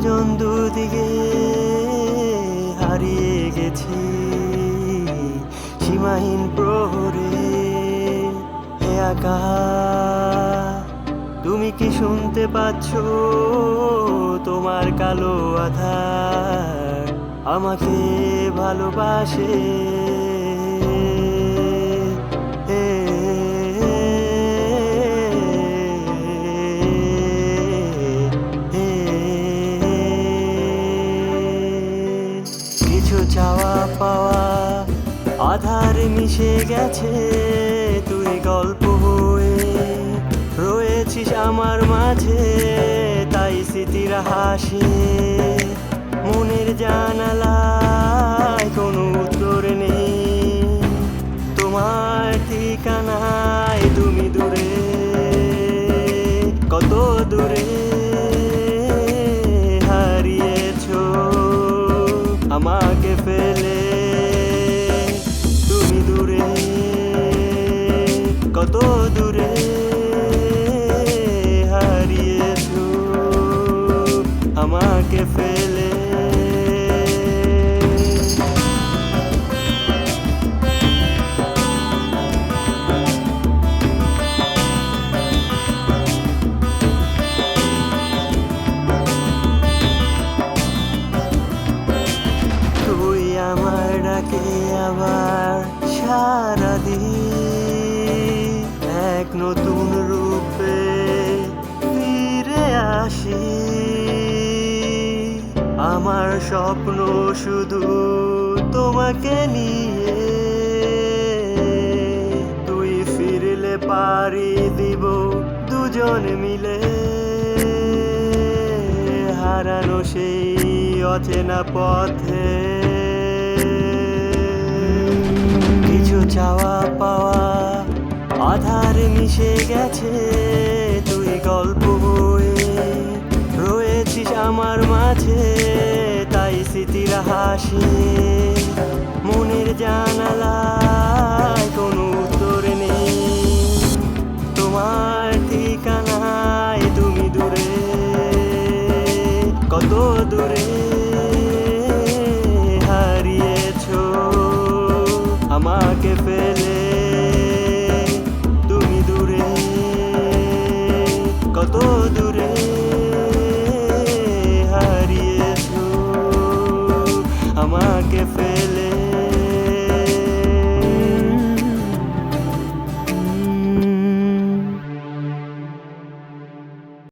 দুজন দুদিকে হারিয়ে গেছি সীমাহীন প্রহরে। হে আকাশ, তুমি কি শুনতে পাচ্ছ? তোমার কালো আধার আমাকে ভালোবাসে। কিছু চাওয়া পাওয়া আধার মিশে গেছে, তুই গল্প হয়ে রয়েছিস আমার মাঝে। তাই স্মৃতির হাসি মনের জানালায় কোনো উত্তর নেই। তোমার ঠিকানায় তুমি দূরে, কত দূরে হারিয়েছো আমাকে ফেলে। তুমি দূরে, কত দূরে হারিয়েছো আমাকে ফেলে। তুই আমার ডাকে আবার সারা দিন, এক নতুন রূপে ফিরে আসি। আমার স্বপ্ন শুধু তোমাকে নিয়ে, তুই ফিরলে পাড়ি দিব দুজন মিলে। হারানো সেই অচেনা পথে কিছু চাওয়া পাওয়া আধার মিশে গেছে, তুই গল্প হয়ে রয়েছিস আমার মাঝে। তাই স্মৃতির হাসি মনের জানালায় কোনো উত্তর নেই। তোমার ঠিকানায় তুমি দূরে, কত দূরে হারিয়েছো আমাকে ফেলে। তুমি দূরে, কত দূরে হারিয়েছো আমাকে ফেলে।